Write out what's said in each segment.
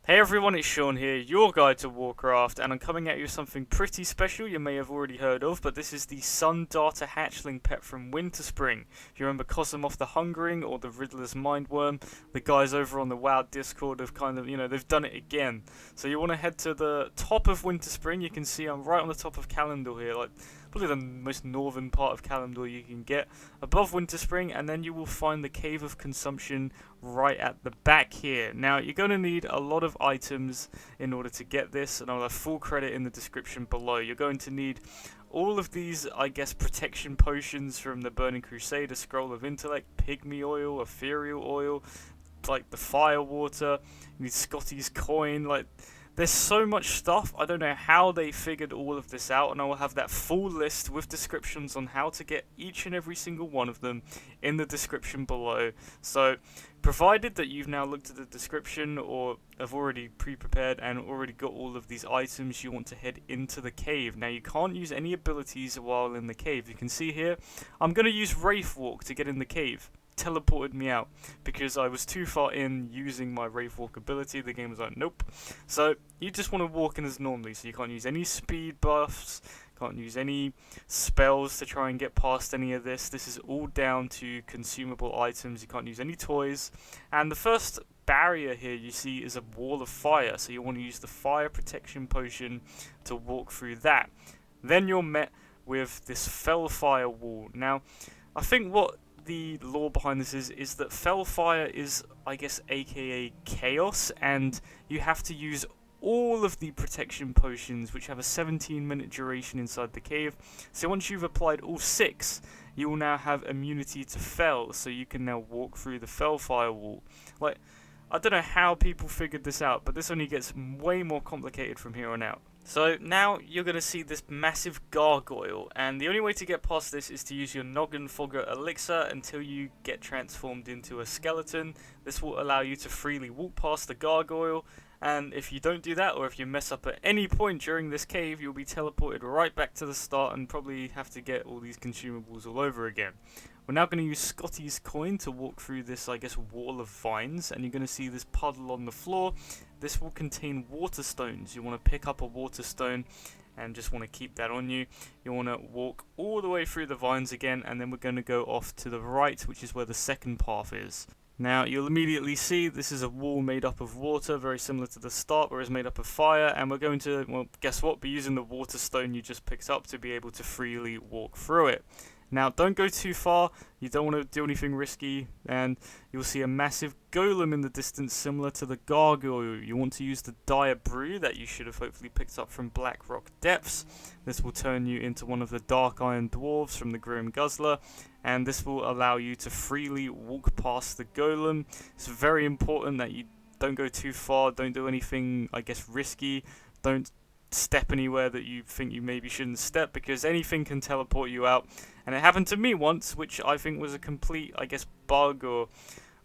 Hey everyone, it's Sean here, your guide to Warcraft, and I'm coming at you with something pretty special you may have already heard of, but this is the Sun Data Hatchling pet from Winterspring. If you remember Cosimoth the Hungering or the Riddler's Mindworm, the guys over on the WoW Discord have they've done it again. So you want to head to the top of Winterspring. You can see I'm right on the top of Kalimdor here, like probably the most northern part of Kalimdor you can get, above Winterspring, and then you will find the Cave of Consumption right at the back here. Now you're going to need a lot of items in order to get this, and I'll have full credit in the description below. You're going to need all of these, I guess, protection potions from the Burning Crusade, a Scroll of Intellect, Pygmy Oil, Ethereal Oil, like the Fire Water, you need Scotty's Coin, like there's so much stuff. I don't know how they figured all of this out, and I will have that full list with descriptions on how to get each and every single one of them in the description below. So, provided that you've now looked at the description or have already pre-prepared and already got all of these items, you want to head into the cave. Now, you can't use any abilities while in the cave. You can see here, I'm going to use Wraith Walk to get in the cave. Teleported me out because I was too far in using my Wraith Walk ability. The game was like, nope. So you just want to walk in as normally, so you can't use any speed buffs, can't use any spells to try and get past any of this. This is all down to consumable items. You can't use any toys, and the first barrier here you see is a wall of fire, so you want to use the fire protection potion to walk through that. Then you're met with this Fellfire wall. Now I think what the lore behind this is that Fellfire is, I guess, aka Chaos, and you have to use all of the protection potions, which have a 17-minute duration inside the cave. So once you've applied all 6, you will now have immunity to Fell, so you can now walk through the Fellfire wall. Like, I don't know how people figured this out, but this only gets way more complicated from here on out. So now you're going to see this massive gargoyle, and the only way to get past this is to use your Noggenfogger Elixir until you get transformed into a skeleton. This will allow you to freely walk past the gargoyle, and if you don't do that, or if you mess up at any point during this cave, you'll be teleported right back to the start and probably have to get all these consumables all over again. We're now going to use Scotty's Coin to walk through this, I guess, wall of vines, and you're going to see this puddle on the floor. This will contain water stones. You want to pick up a water stone and just want to keep that on you. You want to walk all the way through the vines again, and then we're going to go off to the right, which is where the second path is. Now, you'll immediately see this is a wall made up of water, very similar to the start, where it's made up of fire, and we're going to, well, guess what, be using the water stone you just picked up to be able to freely walk through it. Now, don't go too far, you don't want to do anything risky, and you'll see a massive golem in the distance similar to the gargoyle. You want to use the dire Brew that you should have hopefully picked up from Blackrock Depths. This will turn you into one of the Dark Iron Dwarves from the Grim Guzzler, and this will allow you to freely walk past the golem. It's very important that you don't go too far, don't do anything, I guess, risky, don't step anywhere that you think you maybe shouldn't step, because anything can teleport you out. And it happened to me once, which I think was a complete, I guess, bug, or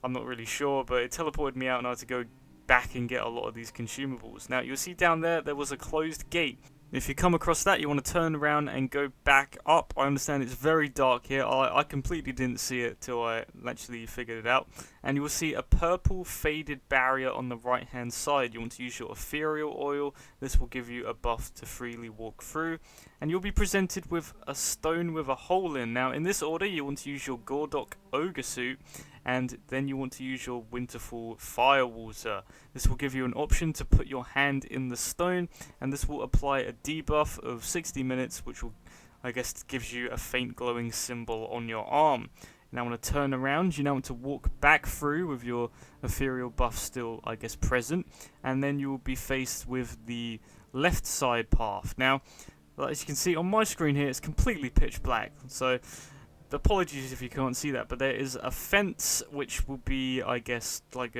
I'm not really sure, but it teleported me out and I had to go back and get a lot of these consumables. Now, you'll see down there was a closed gate. If you come across that, you want to turn around and go back up. I understand it's very dark here. I completely didn't see it till I actually figured it out. And you will see a purple faded barrier on the right hand side. You want to use your Ethereal Oil. This will give you a buff to freely walk through. And you'll be presented with a stone with a hole in. Now, in this order, you want to use your Gordok Ogre suit, and then you want to use your Winterfall Firewater. This will give you an option to put your hand in the stone, and this will apply a debuff of 60 minutes, which will, I guess, gives you a faint glowing symbol on your arm. Now, want to turn around, you now want to walk back through with your ethereal buff still, I guess, present, and then you will be faced with the left side path. Now, as you can see on my screen here, it's completely pitch black, so apologies if you can't see that, but there is a fence which will be, I guess, like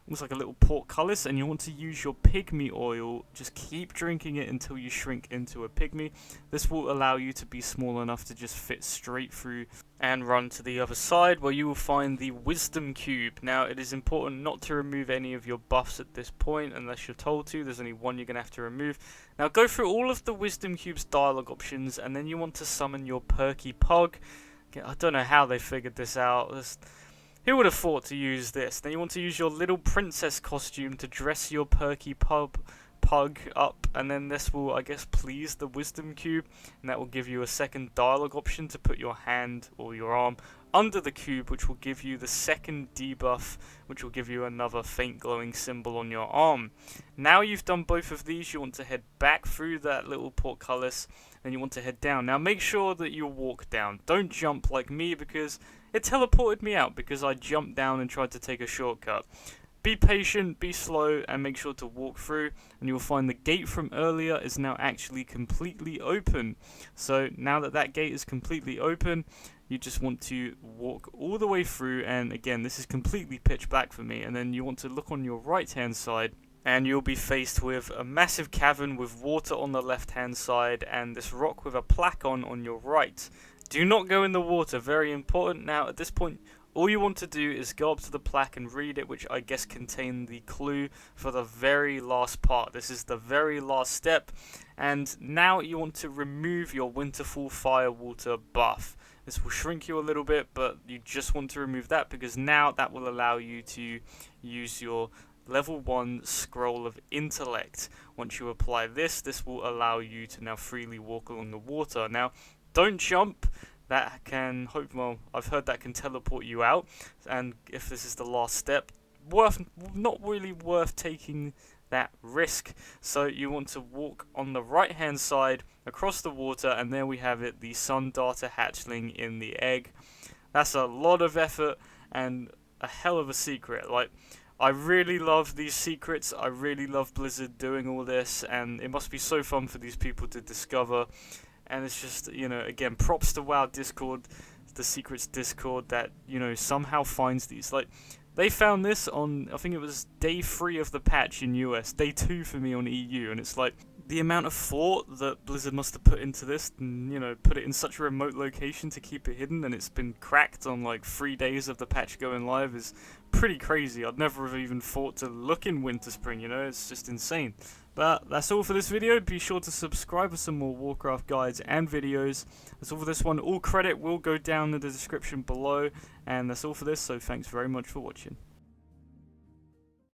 almost like a little portcullis, and you want to use your Pygmy Oil. Just keep drinking it until you shrink into a pygmy. This will allow you to be small enough to just fit straight through and run to the other side, where you will find the Wisdom Cube. Now, it is important not to remove any of your buffs at this point unless you're told to. There's only one you're going to have to remove. Now, go through all of the Wisdom Cube's dialogue options, and then you want to summon your Perky Pug. I don't know how they figured this out. Who would have thought to use this? Then you want to use your little princess costume to dress your Perky pug up, and then this will, I guess, please the wisdom cube, and that will give you a second dialogue option to put your hand or your arm under the cube, which will give you the second debuff, which will give you another faint glowing symbol on your arm. Now you've done both of these, you want to head back through that little portcullis, and you want to head down. Now make sure that you walk down. Don't jump like me, because it teleported me out because I jumped down and tried to take a shortcut. Be patient, be slow, and make sure to walk through, and you'll find the gate from earlier is now actually completely open. So now that that gate is completely open, you just want to walk all the way through, and again, this is completely pitch black for me, and then you want to look on your right hand side, and you'll be faced with a massive cavern with water on the left hand side, and this rock with a plaque on your right. Do not go in the water, very important. Now at this point, all you want to do is go up to the plaque and read it, which I guess contained the clue for the very last part. This is the very last step, and now you want to remove your Winterfall Fire Water buff. This will shrink you a little bit, but you just want to remove that because now that will allow you to use your level 1 Scroll of Intellect. Once you apply this, this will allow you to now freely walk along the water. Now, don't jump. That can I've heard that can teleport you out, and if this is the last step, not really worth taking that risk. So you want to walk on the right hand side across the water, and there we have it, the Sun Darter Hatchling in the egg. That's a lot of effort and a hell of a secret. Like, I really love these secrets. I really love Blizzard doing all this, and it must be so fun for these people to discover. And it's just, again, props to WoW Discord, the Secrets Discord, that, somehow finds these. Like, they found this on, I think it was day 3 of the patch in US, day 2 for me on EU, and it's like, the amount of thought that Blizzard must have put into this, and, put it in such a remote location to keep it hidden, and it's been cracked on, like, 3 days of the patch going live is pretty crazy. I'd never have even thought to look in Winterspring, it's just insane. But that's all for this video. Be sure to subscribe for some more Warcraft guides and videos. That's all for this one. All credit will go down in the description below. And that's all for this, so thanks very much for watching.